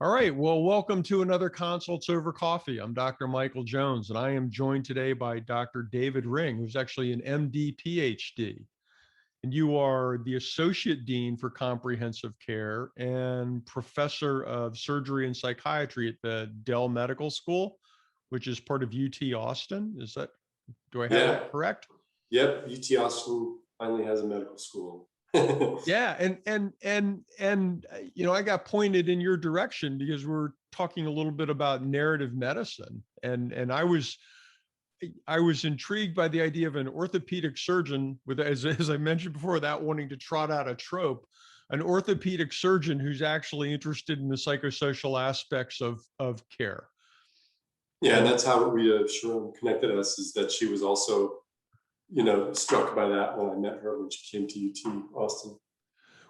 All right. Well, welcome to another Consults Over Coffee. I'm Dr. Michael Jones, and I am joined today by Dr. David Ring, who's actually an MD, PhD. And you are the Associate Dean for Comprehensive Care and Professor of Surgery and Psychiatry at the Dell Medical School, which is part of UT Austin. Do I have Yeah. that correct? Yep. UT Austin finally has a medical school. Yeah, and I got pointed in your direction because we're talking a little bit about narrative medicine, and I was intrigued by the idea of an orthopedic surgeon with, as I mentioned before, without wanting to trot out a trope, an orthopedic surgeon who's actually interested in the psychosocial aspects of care. Yeah, and that's how Sharon connected us, is that she was also, struck by that when I met her when she came to UT Austin.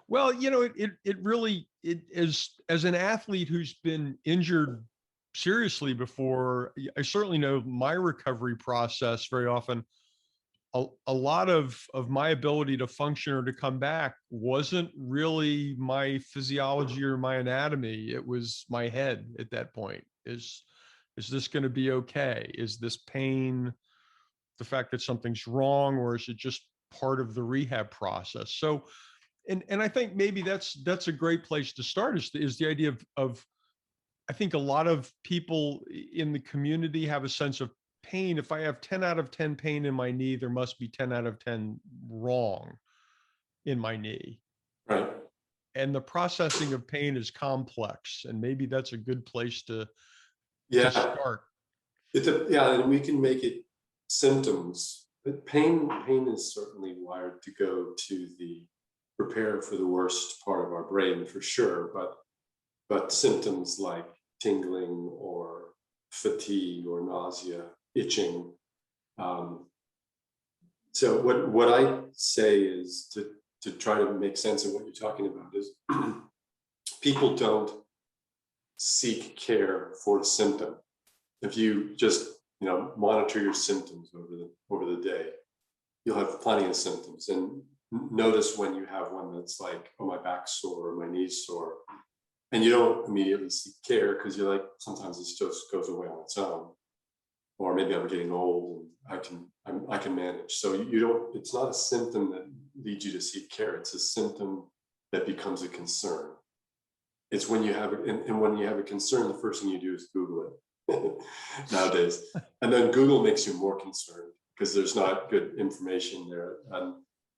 Well, it really is, as an athlete who's been injured seriously before, I certainly know my recovery process very often. A lot of my ability to function or to come back wasn't really my physiology or my anatomy. It was my head at that point. Is this going to be okay? Is this pain the fact that something's wrong, or is it just part of the rehab process? So, and I think maybe that's a great place to start, is the idea of I think a lot of people in the community have a sense of pain. If I have 10 out of 10 pain in my knee, there must be 10 out of 10 wrong in my knee. Right. And the processing of pain is complex, and maybe that's a good place to Yeah. start. And we can make it symptoms. But pain is certainly wired to go to the prepare for the worst part of our brain for sure. But symptoms like tingling or fatigue or nausea, itching. So what I say is to try to make sense of what you're talking about is people don't seek care for a symptom. If you just monitor your symptoms over the day, you'll have plenty of symptoms. And notice when you have one that's like, oh, my back's sore or my knee's sore, and you don't immediately seek care because you're like, sometimes it just goes away on its own, or maybe I'm getting old and I can manage. So you don't. It's not a symptom that leads you to seek care. It's a symptom that becomes a concern. It's when you have it, and when you have a concern, the first thing you do is Google it nowadays, and then Google makes you more concerned because there's not good information there,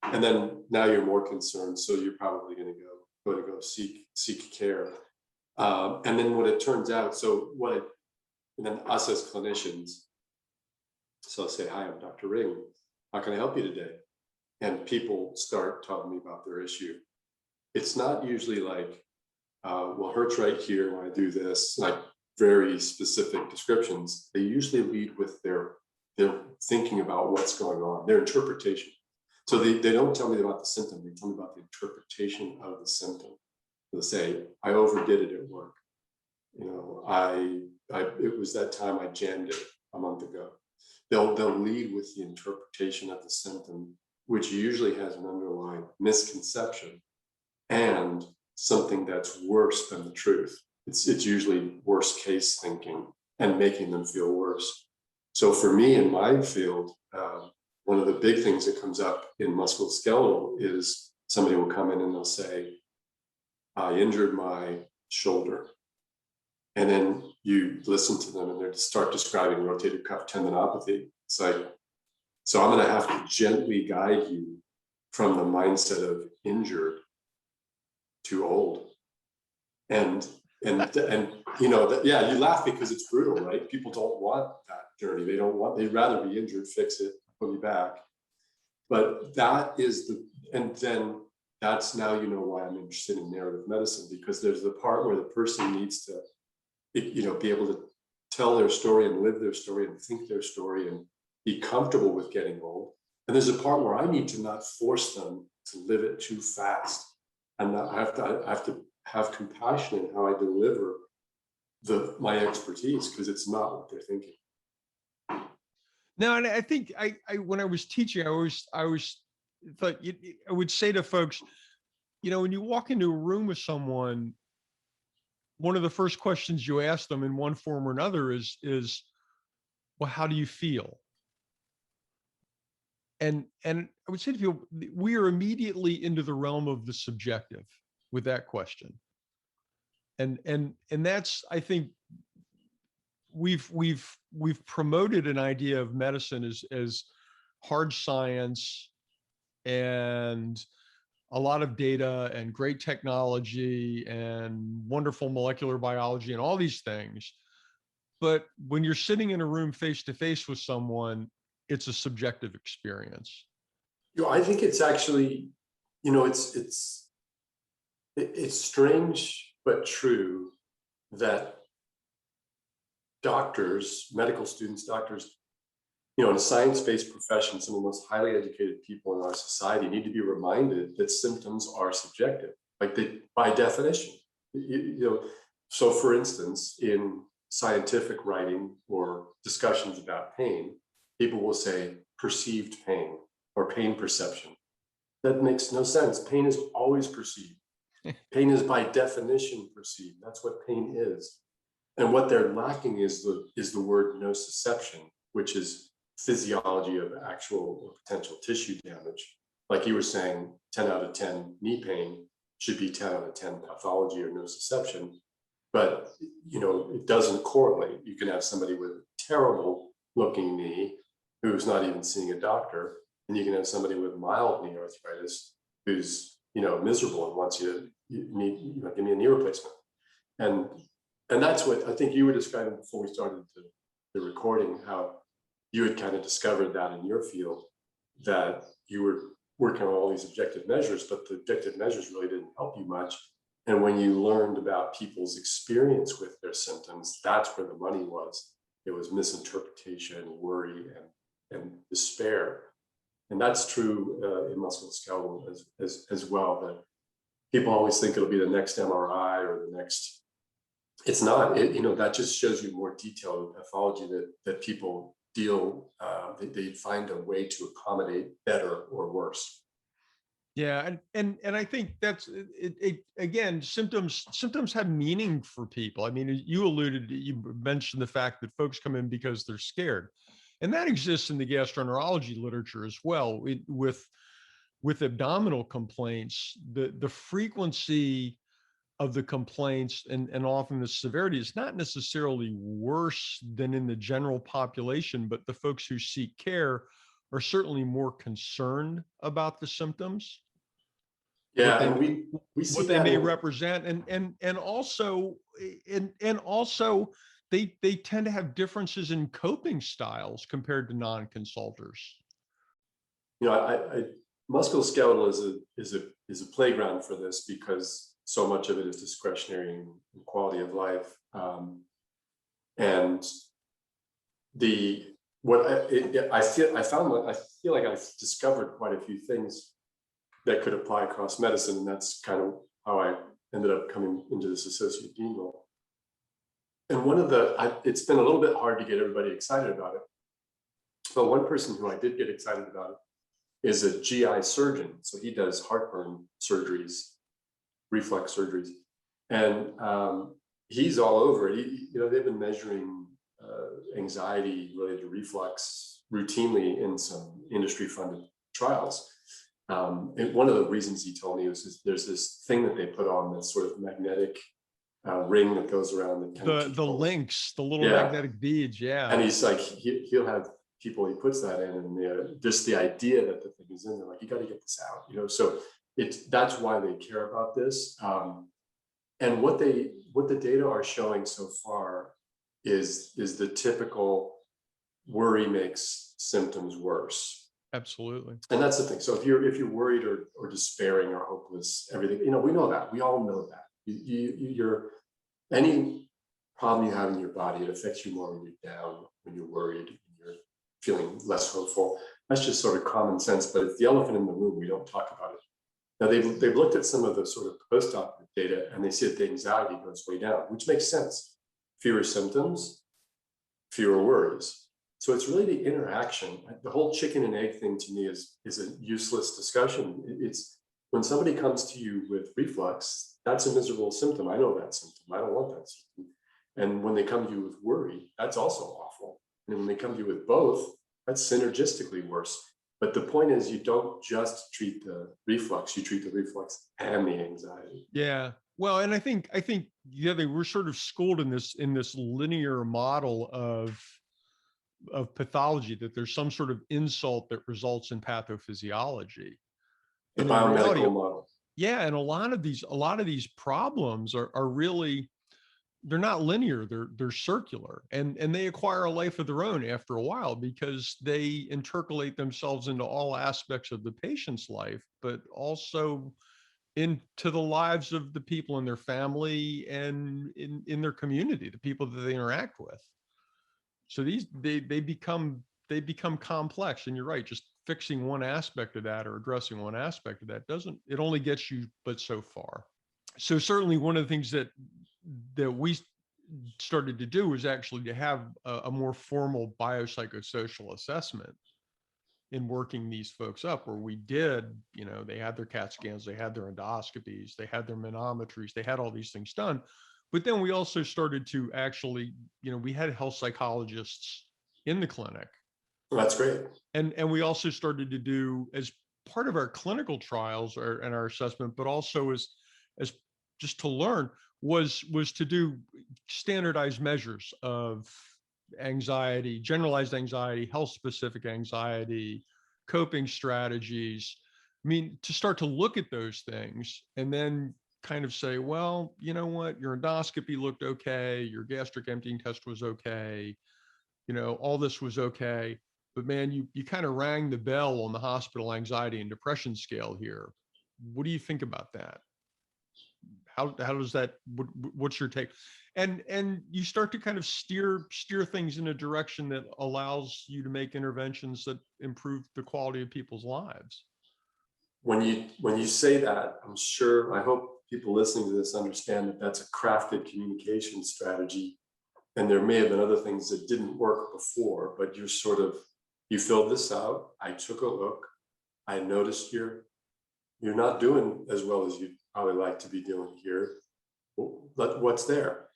and then now you're more concerned, so you're probably going to go seek care. And then what it turns out, and then us as clinicians, so I'll say, hi, I'm Dr. Ring. How can I help you today? And people start telling me about their issue. It's not usually like, well, hurts right here when I do this, like very specific descriptions. They usually lead with their thinking about what's going on, their interpretation. So they don't tell me about the symptom, they tell me about the interpretation of the symptom. They'll say, I overdid it at work. It was that time I jammed it a month ago. They'll lead with the interpretation of the symptom, which usually has an underlying misconception and something that's worse than the truth. It's usually worst case thinking and making them feel worse. So for me in my field, one of the big things that comes up in musculoskeletal is somebody will come in and they'll say, I injured my shoulder. And then you listen to them and they start describing rotator cuff tendinopathy. It's like, so I'm going to have to gently guide you from the mindset of injured to old. And you laugh because it's brutal, right? People don't want that journey. They'd rather be injured, fix it, put me back. But then that's now why I'm interested in narrative medicine, because there's the part where the person needs to be able to tell their story and live their story and think their story and be comfortable with getting old. And there's a part where I need to not force them to live it too fast. And I have to have compassion in how I deliver my expertise, because it's not what they're thinking. No, and I think I when I was teaching, I always thought I would say to folks, when you walk into a room with someone, one of the first questions you ask them in one form or another is, well, how do you feel? And I would say to people, we are immediately into the realm of the subjective with that question. And that's, I think, we've promoted an idea of medicine as hard science and a lot of data and great technology and wonderful molecular biology and all these things. But when you're sitting in a room face to face with someone, it's a subjective experience. I think it's actually, it's strange but true that doctors, medical students, doctors, in a science-based profession, some of the most highly educated people in our society need to be reminded that symptoms are subjective, like they, by definition. So for instance, in scientific writing or discussions about pain, people will say perceived pain or pain perception. That makes no sense. Pain is always perceived. Pain is by definition perceived. That's what pain is. And what they're lacking is the word nociception, which is physiology of actual or potential tissue damage. Like you were saying, 10 out of 10 knee pain should be 10 out of 10 pathology or nociception. But it doesn't correlate. You can have somebody with a terrible looking knee who's not even seeing a doctor, and you can have somebody with mild knee arthritis who's miserable and wants you need give me a knee replacement. And that's what I think you were describing before we started the recording, how you had kind of discovered that in your field, that you were working on all these objective measures, but the objective measures really didn't help you much. And when you learned about people's experience with their symptoms, that's where the money was. It was misinterpretation, worry, and despair. And that's true in musculoskeletal as well. That people always think it'll be the next MRI or the next. It's not. That just shows you more detail of pathology that people deal. They find a way to accommodate better or worse. Yeah, and I think that's it. Again, symptoms have meaning for people. I mean, you mentioned the fact that folks come in because they're scared, and that exists in the gastroenterology literature as well. With abdominal complaints, the frequency of the complaints and often the severity is not necessarily worse than in the general population, but the folks who seek care are certainly more concerned about the symptoms. Yeah, and we see what they that may represent, and also they tend to have differences in coping styles compared to non-consulters. Musculoskeletal is a playground for this because so much of it is discretionary and quality of life. And I feel like I've discovered quite a few things that could apply across medicine, and that's kind of how I ended up coming into this associate dean role. And it's been a little bit hard to get everybody excited about it, but one person who I did get excited about it is a GI surgeon. So he does heartburn surgeries, reflux surgeries, and he's all over it. They've been measuring anxiety related to reflux routinely in some industry-funded trials. And one of the reasons he told me was there's this thing that they put on, this sort of magnetic ring that goes around the links, the little magnetic beads. Yeah. And he's like, he'll have people, he puts that in, and just the idea that the thing is in there, like, you got to get this out, so that's why they care about this. And what the data are showing so far is the typical worry makes symptoms worse. Absolutely. And that's the thing. So if you're worried or despairing or hopeless, everything, we know that. We all know that. You're any problem you have in your body, it affects you more when you're down, when you're worried, when you're feeling less hopeful. That's just sort of common sense, but it's the elephant in the room. We don't talk about it. Now they've looked at some of the sort of post-operative data, and they see that the anxiety goes way down, which makes sense. Fewer symptoms, fewer worries. So it's really the interaction. The whole chicken and egg thing to me is a useless discussion. It's when somebody comes to you with reflux, that's a miserable symptom. I know that symptom. symptom. I don't want that symptom. And when they come to you with worry, that's also awful. And when they come to you with both, that's synergistically worse. But the point is, you don't just treat the reflux, you treat the reflux and the anxiety. Yeah. Well, and I think yeah, they were sort of schooled in this linear model of pathology, that there's some sort of insult that results in pathophysiology. The And in reality, biomedical model. yeah, and a lot of these problems are really, they're not linear, they're circular, and they acquire a life of their own after a while, because they intercalate themselves into all aspects of the patient's life, but also into the lives of the people in their family and in their community, the people that they interact with. So they become complex. And you're right, just fixing one aspect of that or addressing one aspect of that doesn't, it only gets you but so far. So certainly one of the things that we started to do was actually to have a more formal biopsychosocial assessment in working these folks up, where we did, they had their CAT scans, they had their endoscopies, they had their manometries, they had all these things done. But then we also started to actually, we had health psychologists in the clinic. Well, that's great. And we also started to do, as part of our clinical trials and our assessment, but also as just to learn, was to do standardized measures of anxiety, generalized anxiety, health specific anxiety, coping strategies. I mean, to start to look at those things and then kind of say, well, you know what, your endoscopy looked okay, your gastric emptying test was okay, all this was okay, but man, you kind of rang the bell on the hospital anxiety and depression scale here. What do you think about that? How does that, what's your take? And you start to kind of steer things in a direction that allows you to make interventions that improve the quality of people's lives. When you say that, I hope people listening to this understand that that's a crafted communication strategy. And there may have been other things that didn't work before, but you filled this out. I took a look. I noticed you're not doing as well as you'd probably like to be doing here. What's there?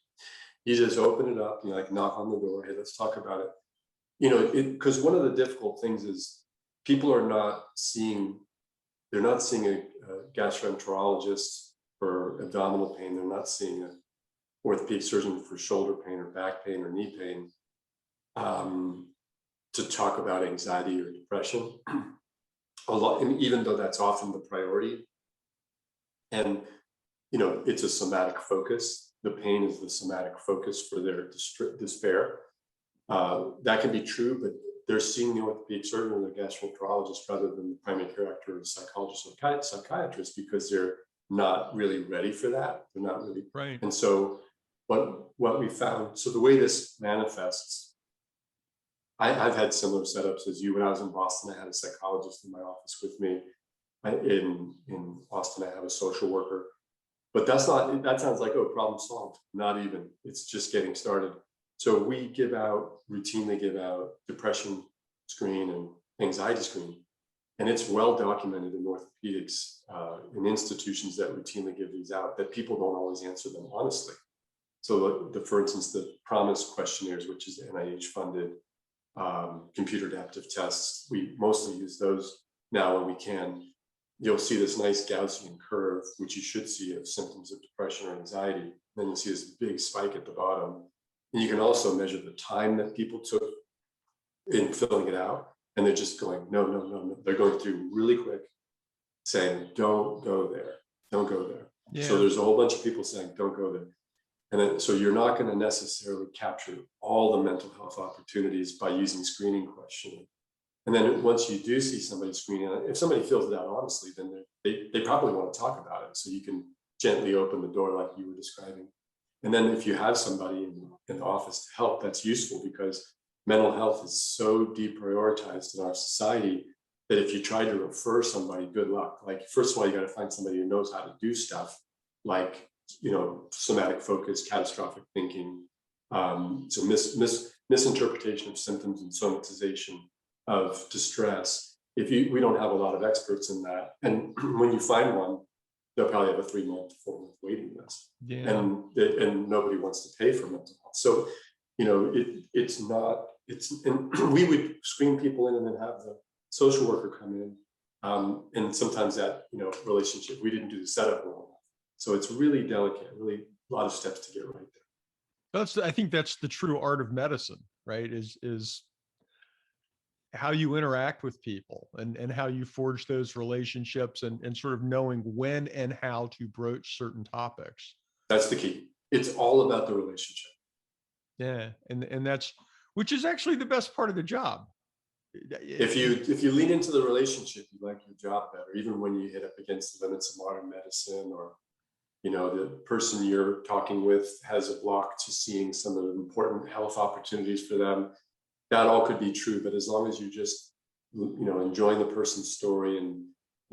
You just open it up, you knock on the door. Hey, let's talk about it. Because one of the difficult things is people are not seeing, they're not seeing a gastroenterologist for abdominal pain. They're not seeing an orthopedic surgeon for shoulder pain or back pain or knee pain to talk about anxiety or depression. And even though that's often the priority, and it's a somatic focus. The pain is the somatic focus for their despair. That can be true, but they're seeing the orthopedic surgeon or the gastroenterologist rather than the primary care doctor or the psychologist or psychiatrist, because they're not really ready for that. They're not really right. And so what we found, so the way this manifests, I've had similar setups as you. When I was in Boston, I had a psychologist in my office with me. In Austin, I have a social worker. But that sounds like, oh, problem solved. Not even. It's just getting started. So we routinely give out depression screen and anxiety screen. And it's well documented in orthopedics, in institutions that routinely give these out, that people don't always answer them honestly. So for instance, the PROMIS questionnaires, which is NIH funded, computer adaptive tests, we mostly use those now when we can. You'll see this nice Gaussian curve, which you should see of symptoms of depression or anxiety. Then you'll see this big spike at the bottom. And you can also measure the time that people took in filling it out. And they're just going, no. They're going through really quick, saying, don't go there, don't go there. Yeah. So there's a whole bunch of people saying, don't go there. And then, so you're not going to necessarily capture all the mental health opportunities by using screening questioning. And then once you do see somebody screening, if somebody fills it out honestly, then they probably want to talk about it. So you can gently open the door like you were describing. And then if you have somebody in the office to help, that's useful, because mental health is so deprioritized in our society that if you try to refer somebody, good luck. Like, first of all, you got to find somebody who knows how to do stuff like, somatic focus, catastrophic thinking, so misinterpretation of symptoms and somatization of distress. We don't have a lot of experts in that. And when you find one, they'll probably have a 3-month, 4-month waiting list, Yeah. and nobody wants to pay for mental health. So, it's not, and we would screen people in and then have the social worker come in. And sometimes that, relationship, we didn't do the setup well enough. So it's really delicate, really a lot of steps to get right there. I think that's the true art of medicine, right? Is how you interact with people and how you forge those relationships and sort of knowing when and how to broach certain topics. That's the key. It's all about the relationship. Yeah. And that's, which is actually the best part of the job. If you lean into the relationship, you like your job better, even when you hit up against the limits of modern medicine, or the person you're talking with has a block to seeing some of the important health opportunities for them. That all could be true, but as long as you just enjoying the person's story and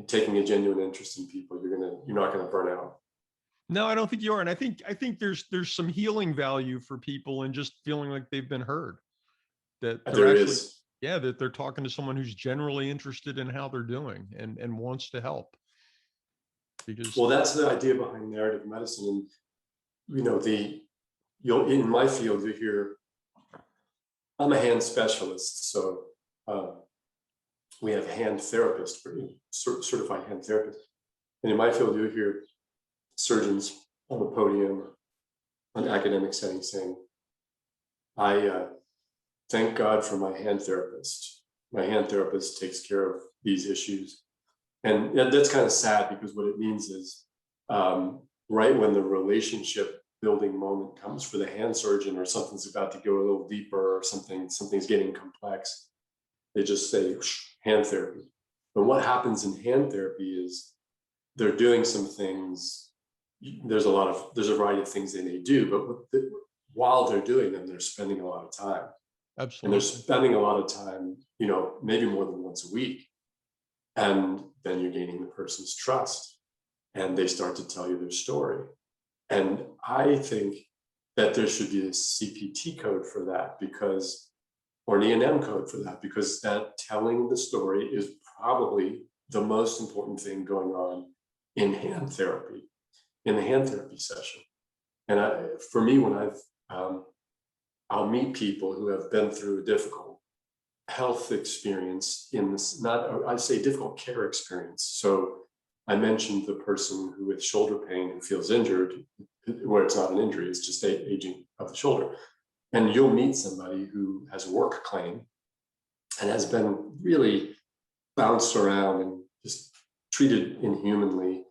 taking a genuine interest in people, you're not gonna burn out. No, I don't think you are. And I think there's some healing value for people in just feeling like they've been heard, that they're There actually, is. yeah, that they're talking to someone who's generally interested in how they're doing and wants to help. Because Well, that's the idea behind narrative medicine. And you'll in my field, you hear, I'm a hand specialist, so we have hand therapists, certified hand therapists. And in my field, you'll hear surgeons on the podium or an academic setting saying, I thank God for my hand therapist. My hand therapist takes care of these issues. And that's kind of sad, because what it means is right when the relationship building moment comes for the hand surgeon, or something's about to go a little deeper, or something's getting complex, they just say hand therapy. But what happens in hand therapy is they're doing some things. There's a variety of things they may do, but while they're doing them, they're spending a lot of time. absolutely. And they're spending a lot of time, maybe more than once a week. And then you're gaining the person's trust, and they start to tell you their story. And I think that there should be a CPT code for that, or an E&M code for that, because that telling the story is probably the most important thing going on in hand therapy, in the hand therapy session. And for me, when I'll meet people who have been through a difficult health experience in this, I say difficult care experience. So I mentioned the person who with shoulder pain who feels injured, where it's not an injury, it's just aging of the shoulder. And you'll meet somebody who has a work claim and has been really bounced around and just treated inhumanly.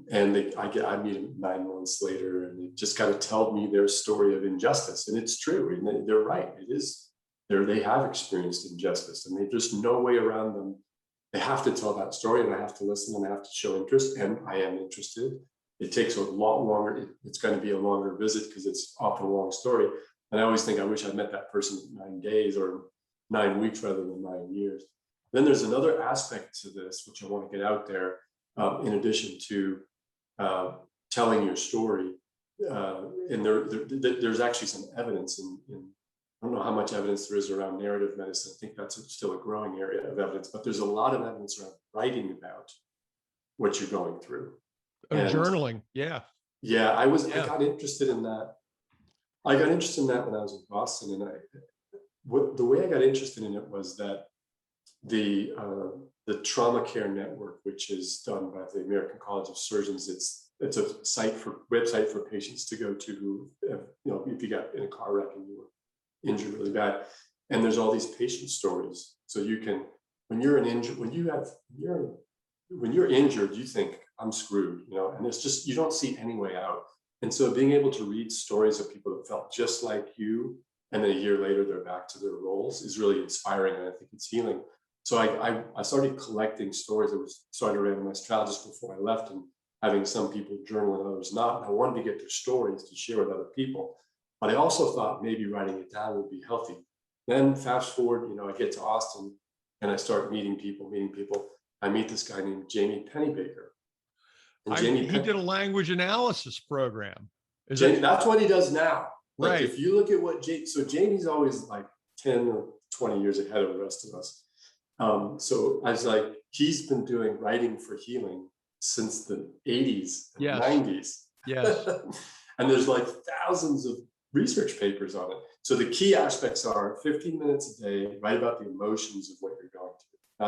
And I meet them 9 months later, and they just kind of tell me their story of injustice. And it's true, and they're right. It is. They have experienced injustice, and there's just no way around them. They have to tell that story, and I have to listen, and I have to show interest, and I am interested. It takes a lot longer. It's going to be a longer visit because it's often a long story. And I always think I wish I'd met that person in 9 days or 9 weeks rather than 9 years. Then there's another aspect to this, which I want to get out there, in addition to telling your story. And there's actually some evidence in I don't know how much evidence there is around narrative medicine. I think that's still a growing area of evidence, but there's a lot of evidence around writing about what you're going through. And journaling. Yeah. Yeah, I got interested in that. I got interested in that when I was in Boston, and the way I got interested in it was that the Trauma Care Network, which is done by the American College of Surgeons, it's a website for patients to go to who, if you got in a car wreck and you were injured really bad, and there's all these patient stories. So you can, when you're injured, you think I'm screwed, and it's just, you don't see any way out. And so being able to read stories of people that felt just like you, and then a year later they're back to their roles, is really inspiring, and I think it's healing. So I started collecting stories. I started a randomized trial just before I left, and having some people journal and others not. And I wanted to get their stories to share with other people. But I also thought maybe writing it down would be healthy. Then fast forward, I get to Austin and I start meeting people. I meet this guy named Jamie Pennybaker. And He did a language analysis program. That's what he does now. But right. If you look at so Jamie's always like 10 or 20 years ahead of the rest of us. So I was like, he's been doing writing for healing since the 80s and Yes. 90s. Yes. And there's like thousands of research papers on it. So the key aspects are 15 minutes a day, write about the emotions of what you're going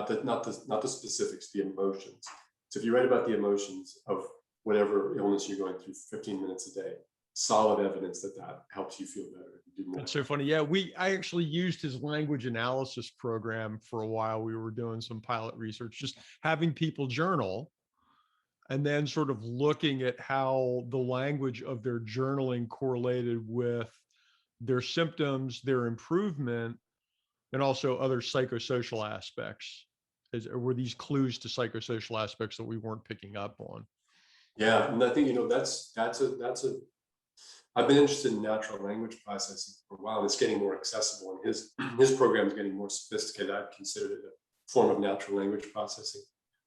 through, not the specifics, the emotions. So if you write about the emotions of whatever illness you're going through 15 minutes a day, solid evidence that that helps you feel better and do more. That's so funny. Yeah, I actually used his language analysis program for a while. We were doing some pilot research, just having people journal and then sort of looking at how the language of their journaling correlated with their symptoms, their improvement, and also other psychosocial aspects. Were these clues to psychosocial aspects that we weren't picking up on? Yeah, and I think that's a I've been interested in natural language processing for a while, and it's getting more accessible. And his program is getting more sophisticated. I'd consider it a form of natural language processing.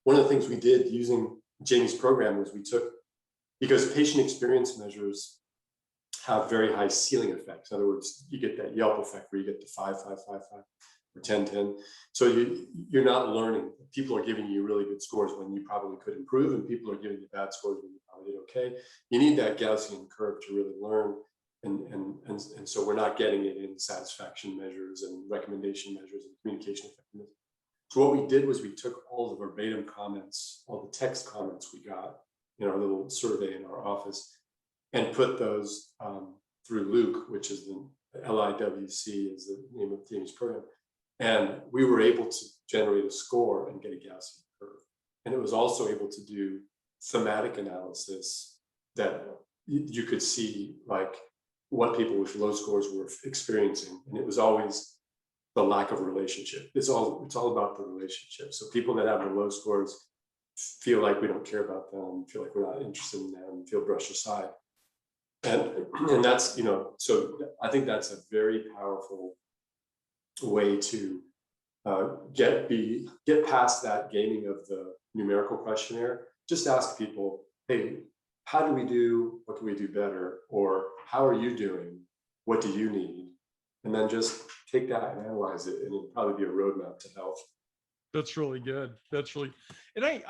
One of the things we did using Jamie's program was we took, because patient experience measures have very high ceiling effects. In other words, you get that Yelp effect where you get the 5, 5, 5, 5, or 10, 10. So you're not learning. People are giving you really good scores when you probably could improve, and people are giving you bad scores when you probably did okay. You need that Gaussian curve to really learn. And so we're not getting it in satisfaction measures and recommendation measures and communication effectiveness. So what we did was we took all the verbatim comments, all the text comments we got in our little survey in our office, and put those through Luke, which is the LIWC is the name of Jamie's program. And we were able to generate a score and get a Gaussian curve. And it was also able to do thematic analysis that you could see like what people with low scores were experiencing. And it was always the lack of relationship. It's all about the relationship. So people that have the low scores feel like we don't care about them, feel like we're not interested in them, feel brushed aside. And that's, so I think that's a very powerful way to get past that gaming of the numerical questionnaire. Just ask people, hey, how do we do? What can we do better? Or how are you doing? What do you need? And then just take that and analyze it, and it'll probably be a roadmap to health. That's really good. And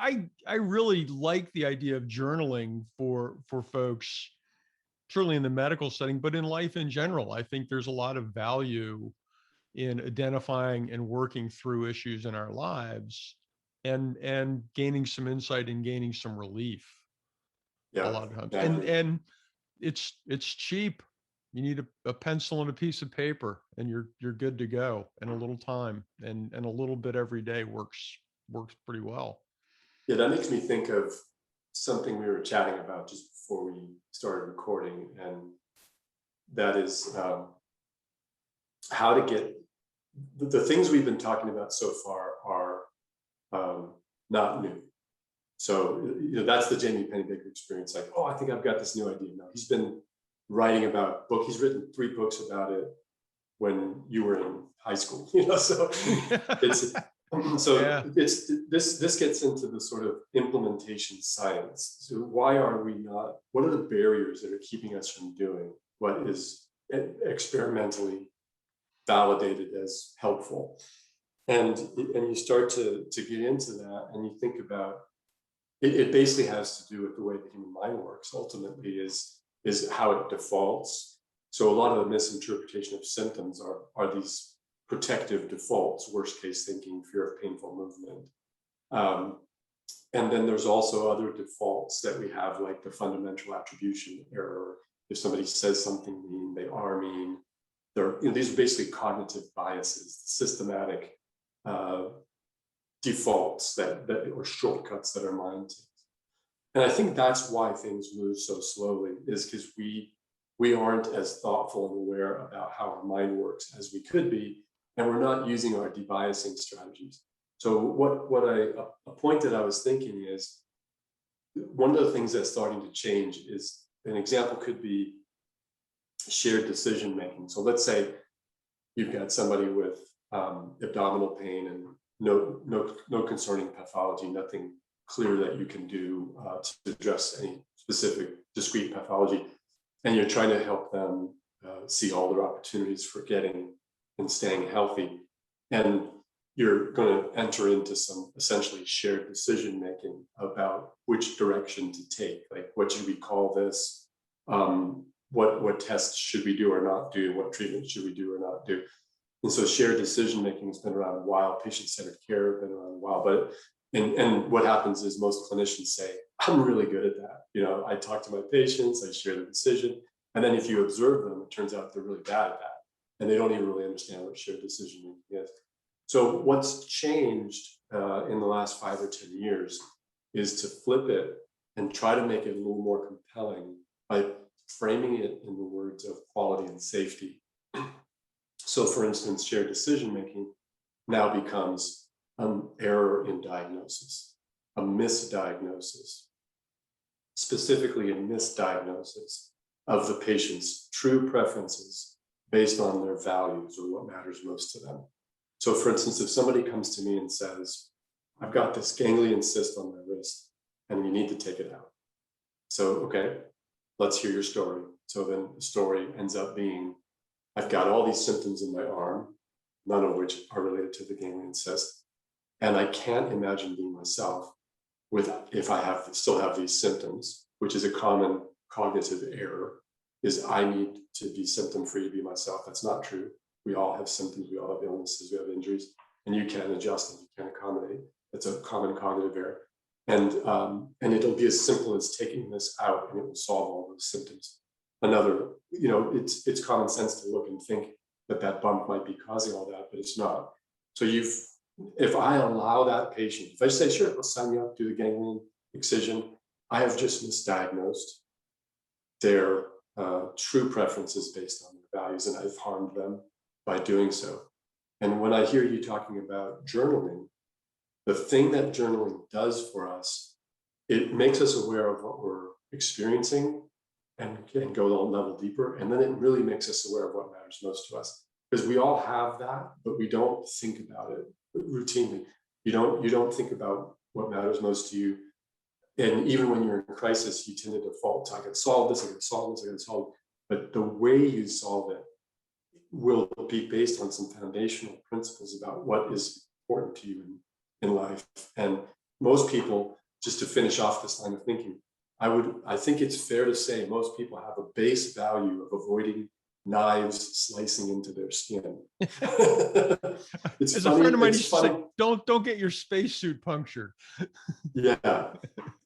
I really like the idea of journaling for folks, certainly in the medical setting, but in life in general. I think there's a lot of value in identifying and working through issues in our lives and gaining some insight and gaining some relief. Yeah, a lot of times. exactly. And it's cheap. You need a pencil and a piece of paper, and you're good to go in a little time, and a little bit every day works pretty well. Yeah, that makes me think of something we were chatting about just before we started recording, and that is how to get the things we've been talking about so far are not new. So that's the Jamie Pennybaker experience. Like, oh, I think I've got this new idea. No, he's been writing about book. He's written 3 books about it when you were in high school. So it's this gets into the sort of implementation science. So why are we not? What are the barriers that are keeping us from doing what is experimentally validated as helpful? And you start to get into that, and you think about it. It basically has to do with the way the human mind works. Ultimately, is how it defaults. So a lot of the misinterpretation of symptoms are these protective defaults: worst case thinking, fear of painful movement. And then there's also other defaults that we have, like the fundamental attribution error. If somebody says something mean, they are mean. These are basically cognitive biases, systematic defaults or shortcuts that our mind takes. And I think that's why things move so slowly, is because we aren't as thoughtful and aware about how our mind works as we could be, and we're not using our debiasing strategies. So a point that I was thinking is, one of the things that's starting to change is, an example could be shared decision making. So let's say you've got somebody with abdominal pain and no concerning pathology, nothing clear that you can do to address any specific discrete pathology, and you're trying to help them see all their opportunities for getting and staying healthy. And you're going to enter into some essentially shared decision making about which direction to take. Like, what should we call this? What tests should we do or not do? What treatment should we do or not do? And so shared decision making has been around a while. Patient-centered care has been around a while, but and what happens is most clinicians say, I'm really good at that. You know, I talk to my patients, I share the decision, and then if you observe them, it turns out they're really bad at that, and they don't even really understand what shared decision making is. So what's changed in the last 5 or 10 years is to flip it and try to make it a little more compelling by framing it in the words of quality and safety. So for instance, shared decision making now becomes an error in diagnosis, a misdiagnosis, specifically a misdiagnosis of the patient's true preferences based on their values or what matters most to them. So for instance, if somebody comes to me and says, I've got this ganglion cyst on my wrist and you need to take it out. So, okay, let's hear your story. So then the story ends up being, I've got all these symptoms in my arm, none of which are related to the ganglion cyst. And I can't imagine being myself if I still have these symptoms, which is a common cognitive error, is I need to be symptom free to be myself. That's not true. We all have symptoms, we all have illnesses, we have injuries, and you can adjust and you can accommodate. That's a common cognitive error. And it'll be as simple as taking this out and it will solve all those symptoms. Another, you know, it's common sense to look and think that bump might be causing all that, but it's not. So if I allow that patient, if I say, sure, I'll sign you up, do the ganglion excision, I have just misdiagnosed their true preferences based on their values, and I've harmed them by doing so. And when I hear you talking about journaling, the thing that journaling does for us, it makes us aware of what we're experiencing and can go a level deeper. And then it really makes us aware of what matters most to us. Because we all have that, but we don't think about it routinely. You don't think about what matters most to you. And even when you're in crisis, you tend to default to, I gotta solve this, I gotta solve this, I gotta solve it. But the way you solve it will be based on some foundational principles about what is important to you in life. And most people, just to finish off this line of thinking, I think it's fair to say most people have a base value of avoiding knives slicing into their skin. It's As funny, a friend of mine it's used to funny. say, don't get your spacesuit punctured. Yeah,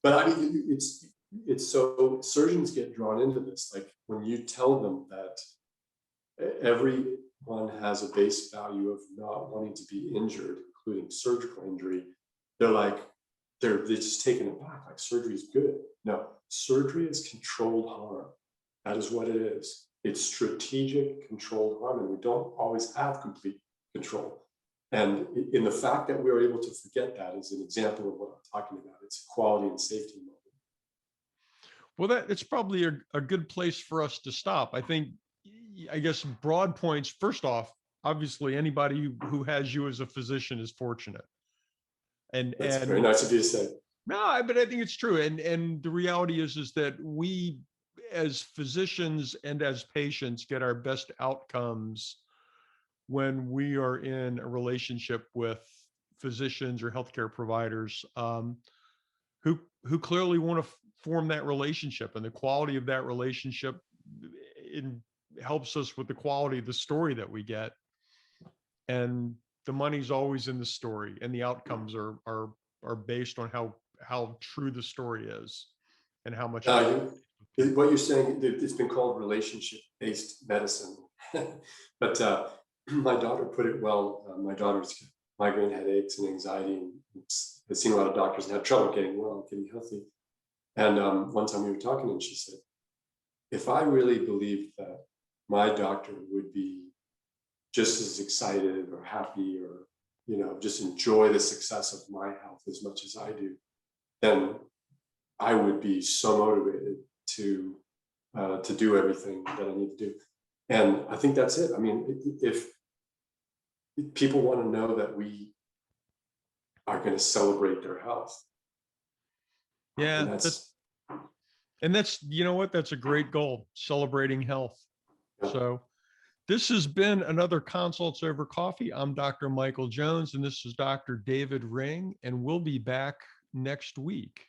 but I mean, it's so surgeons get drawn into this. Like when you tell them that everyone has a base value of not wanting to be injured, including surgical injury, they're just taken aback, like surgery is good. No, surgery is controlled harm. That is what it is. It's strategic controlled harm, and we don't always have complete control. And in the fact that we're able to forget that is an example of what I'm talking about. It's a quality and safety moment. Well, it's probably a good place for us to stop. I guess broad points. First off, obviously anybody who has you as a physician is fortunate. That's very nice of you to say. No, but I think it's true. And the reality is that we as physicians and as patients get our best outcomes when we are in a relationship with physicians or healthcare providers who clearly want to form that relationship, and the quality of that relationship helps us with the quality of the story that we get. And the money's always in the story, and the outcomes are based on how true the story is and how much. What you're saying, it's been called relationship-based medicine, but my daughter put it well. My daughter's got migraine headaches and anxiety, and has seen a lot of doctors and had trouble getting well, getting healthy. And one time we were talking, and she said, if I really believed that my doctor would be just as excited or happy or, you know, just enjoy the success of my health as much as I do, then I would be so motivated to do everything that I need to do. And I think that's it. I mean, if people want to know that we are going to celebrate their health. Yeah, and that's, you know what, that's a great goal, celebrating health. Yeah. So This has been another Consults Over Coffee. I'm Dr. Michael Jones, and this is Dr. David Ring, and we'll be back next week.